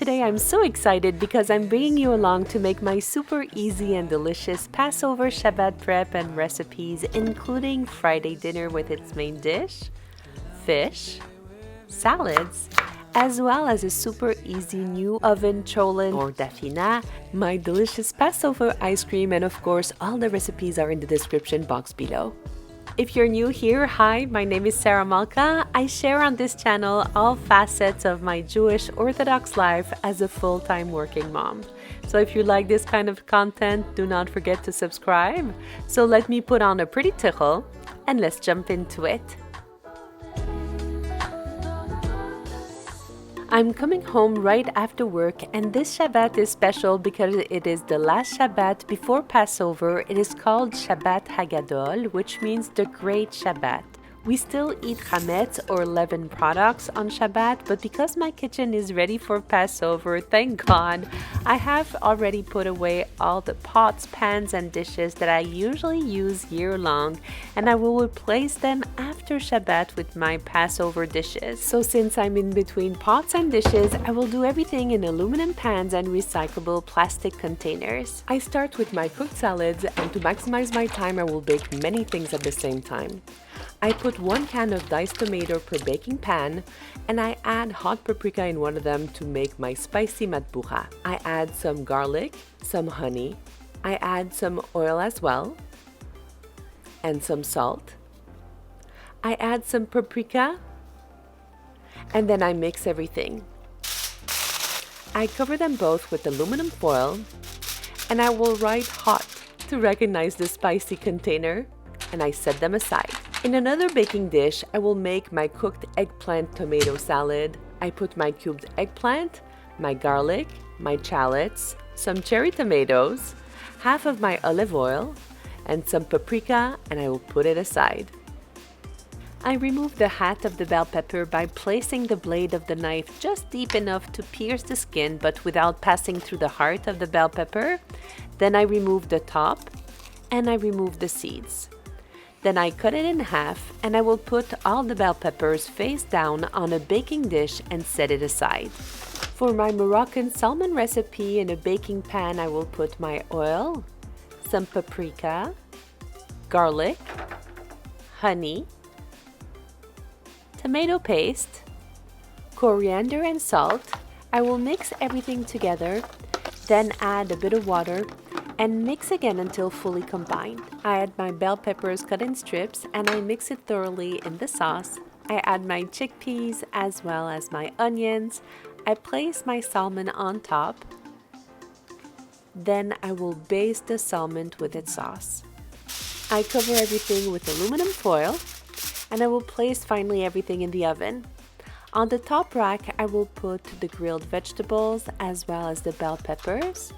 Today I'm so excited because I'm bringing you along to make my super easy and delicious Passover Shabbat Prep and recipes, including Friday dinner with its main dish, fish, salads, as well as a super easy new oven Cholent or dafina, my delicious Passover ice cream, and of course all the recipes are in the description box below. If you're new here, hi, my name is Sara Malka. I share on this channel all facets of my Jewish Orthodox life as a full-time working mom. So if you like this kind of content, do not forget to subscribe. So let me put on a pretty tichel and let's jump into it. I'm coming home right after work, and this Shabbat is special because it is the last Shabbat before Passover. It is called Shabbat Hagadol, which means the Great Shabbat. We still eat chametz or leavened products on Shabbat, but because my kitchen is ready for Passover, thank God, I have already put away all the pots, pans, and dishes that I usually use year-long, and I will replace them after Shabbat with my Passover dishes. So since I'm in between pots and dishes, I will do everything in aluminum pans and recyclable plastic containers. I start with my cooked salads, and to maximize my time, I will bake many things at the same time. I put 1 can of diced tomato per baking pan, and I add hot paprika in one of them to make my spicy Matbucha. I add some garlic, some honey, I add some oil as well, and some salt. I add some paprika, and then I mix everything. I cover them both with aluminum foil, and I will write hot to recognize the spicy container, and I set them aside. In another baking dish, I will make my cooked eggplant tomato salad. I put my cubed eggplant, my garlic, my shallots, some cherry tomatoes, half of my olive oil, and some paprika, and I will put it aside. I remove the hat of the bell pepper by placing the blade of the knife just deep enough to pierce the skin but without passing through the heart of the bell pepper. Then I remove the top and I remove the seeds. Then I cut it in half, and I will put all the bell peppers face down on a baking dish and set it aside. For my Moroccan salmon recipe, in a baking pan I will put my oil, some paprika, garlic, honey, tomato paste, coriander and salt. I will mix everything together, then add a bit of water and mix again until fully combined. I add my bell peppers cut in strips and I mix it thoroughly in the sauce. I add my chickpeas as well as my onions. I place my salmon on top. Then I will baste the salmon with its sauce. I cover everything with aluminum foil and I will place finally everything in the oven. On the top rack, I will put the grilled vegetables as well as the bell peppers.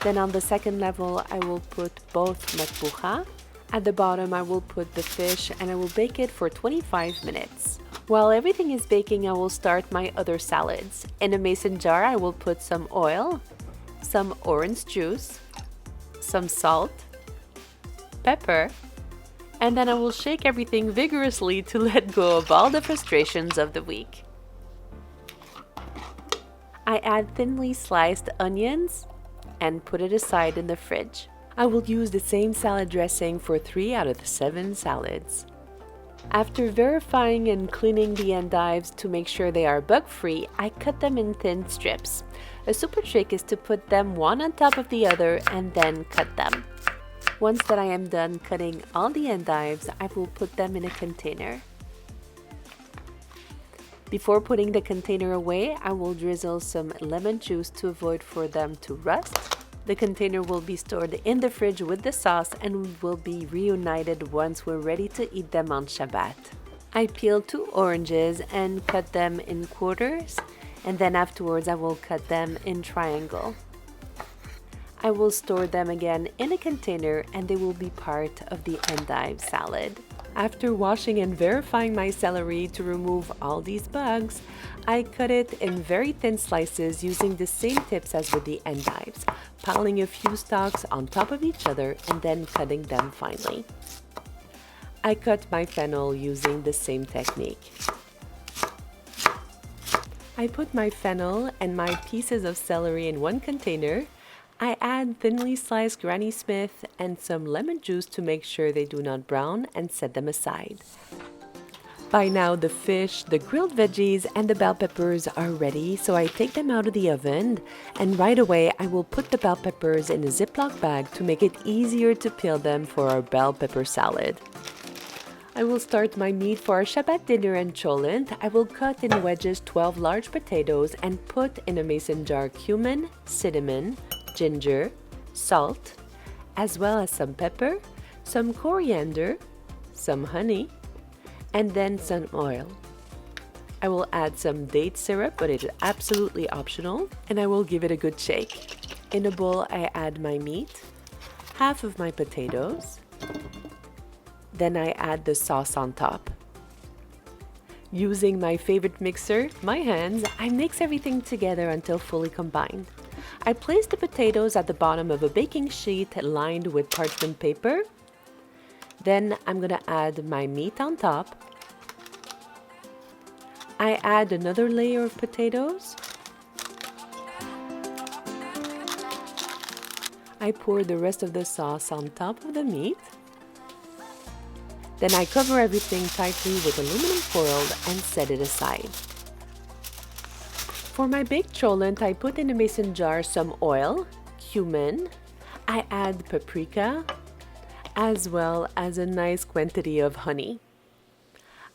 Then on the second level, I will put both Matbucha. At the bottom, I will put the fish and I will bake it for 25 minutes. While everything is baking, I will start my other salads. In a mason jar, I will put some oil, some orange juice, some salt, pepper, and then I will shake everything vigorously to let go of all the frustrations of the week. I add thinly sliced onions and put it aside in the fridge. I will use the same salad dressing for 3 out of the 7 salads. After verifying and cleaning the endives to make sure they are bug-free, I cut them in thin strips. A super trick is to put them one on top of the other and then cut them. Once that I am done cutting all the endives, I will put them in a container. Before putting the container away, I will drizzle some lemon juice to avoid for them to rust. The container will be stored in the fridge with the sauce and will be reunited once we're ready to eat them on Shabbat. I peel 2 oranges and cut them in quarters, and then afterwards I will cut them in triangle. I will store them again in a container and they will be part of the endive salad. After washing and verifying my celery to remove all these bugs, I cut it in very thin slices using the same tips as with the endives, piling a few stalks on top of each other and then cutting them finely. I cut my fennel using the same technique. I put my fennel and my pieces of celery in one container. I add thinly sliced Granny Smith and some lemon juice to make sure they do not brown and set them aside. By now the fish, the grilled veggies, and the bell peppers are ready, so I take them out of the oven and right away I will put the bell peppers in a Ziploc bag to make it easier to peel them for our bell pepper salad. I will start my meat for our Shabbat dinner and Cholent. I will cut in wedges 12 large potatoes and put in a mason jar cumin, cinnamon, ginger, salt, as well as some pepper, some coriander, some honey, and then some oil. I will add some date syrup, but it is absolutely optional, and I will give it a good shake. In a bowl, I add my meat, half of my potatoes, then I add the sauce on top. Using my favorite mixer, my hands, I mix everything together until fully combined. I place the potatoes at the bottom of a baking sheet lined with parchment paper. Then I'm gonna add my meat on top. I add another layer of potatoes. I pour the rest of the sauce on top of the meat. Then I cover everything tightly with aluminum foil and set it aside. For my baked cholent, I put in a mason jar some oil, cumin. I add paprika, as well as a nice quantity of honey.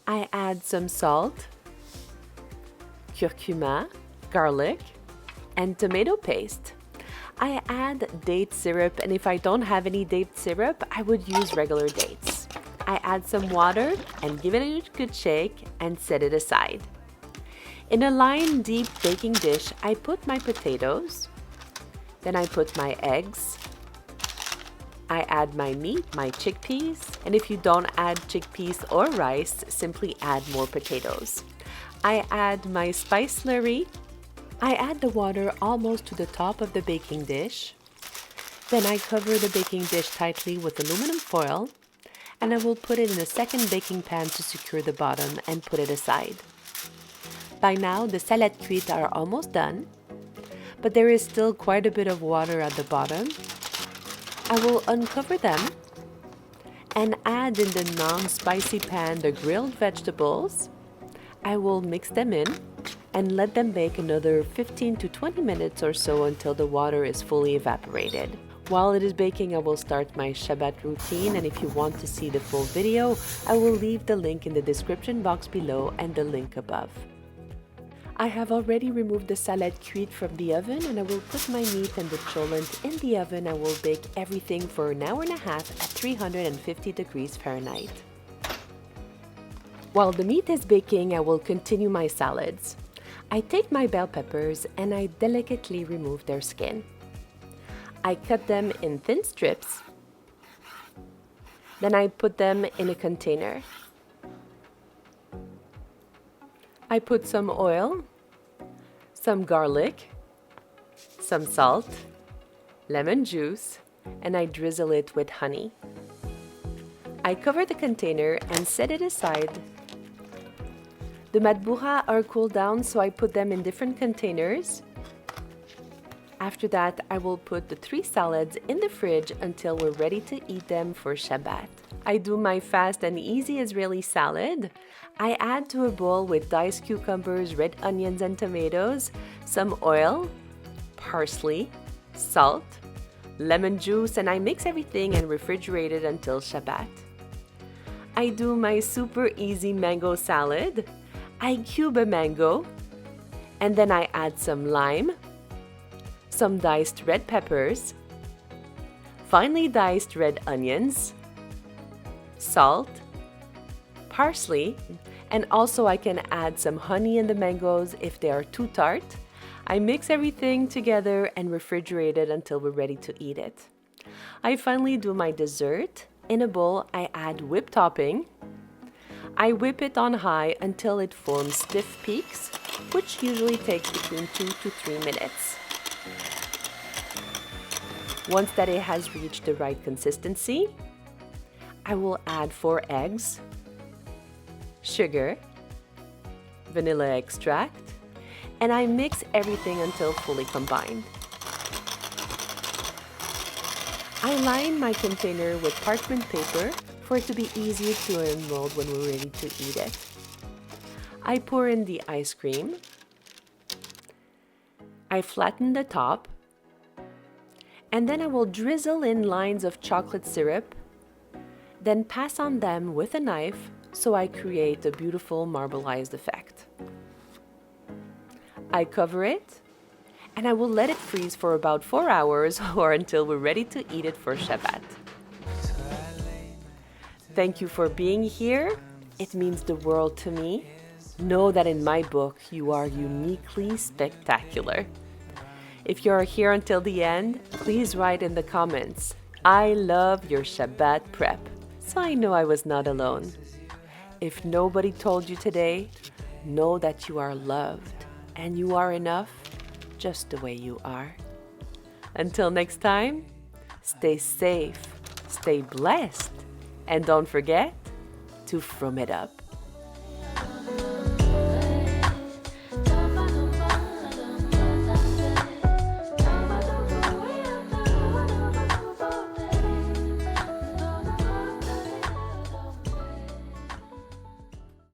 I add some salt, curcuma, garlic, and tomato paste. I add date syrup, and if I don't have any date syrup, I would use regular dates. I add some water and give it a good shake and set it aside. In a lined deep baking dish, I put my potatoes, then I put my eggs, I add my meat, my chickpeas, and if you don't add chickpeas or rice, simply add more potatoes. I add my spice slurry. I add the water almost to the top of the baking dish. Then I cover the baking dish tightly with aluminum foil, and I will put it in a second baking pan to secure the bottom and put it aside. By now, the salad cuites are almost done, but there is still quite a bit of water at the bottom. I will uncover them and add in the non-spicy pan the grilled vegetables. I will mix them in and let them bake another 15 to 20 minutes or so until the water is fully evaporated. While it is baking, I will start my Shabbat routine, and if you want to see the full video, I will leave the link in the description box below and the link above. I have already removed the salad cuite from the oven, and I will put my meat and the cholent in the oven. I will bake everything for an hour and a half at 350 degrees Fahrenheit. While the meat is baking, I will continue my salads. I take my bell peppers and I delicately remove their skin. I cut them in thin strips. Then I put them in a container. I put some oil, some garlic, some salt, lemon juice, and I drizzle it with honey. I cover the container and set it aside. The Matbucha are cooled down, so I put them in different containers. After that, I will put the 3 salads in the fridge until we're ready to eat them for Shabbat. I do my fast and easy Israeli salad. I add to a bowl with diced cucumbers, red onions, and tomatoes, some oil, parsley, salt, lemon juice, and I mix everything and refrigerate it until Shabbat. I do my super easy mango salad. I cube a mango, and then I add some lime, some diced red peppers, finely diced red onions, salt, parsley, and also I can add some honey in the mangoes if they are too tart. I mix everything together and refrigerate it until we're ready to eat it. I finally do my dessert. In a bowl, I add whipped topping. I whip it on high until it forms stiff peaks, which usually takes between 2 to 3 minutes. Once that it has reached the right consistency, I will add 4 eggs, sugar, vanilla extract, and I mix everything until fully combined. I line my container with parchment paper for it to be easier to unroll when we're ready to eat it. I pour in the ice cream. I flatten the top, and then I will drizzle in lines of chocolate syrup, then pass on them with a knife so I create a beautiful marbleized effect. I cover it, and I will let it freeze for about 4 hours or until we're ready to eat it for Shabbat. Thank you for being here. It means the world to me. Know that in my book, you are uniquely spectacular. If you are here until the end, please write in the comments, "I love your Shabbat prep," so I know I was not alone. If nobody told you today, know that you are loved and you are enough just the way you are. Until next time, stay safe, stay blessed, and don't forget to frum it up.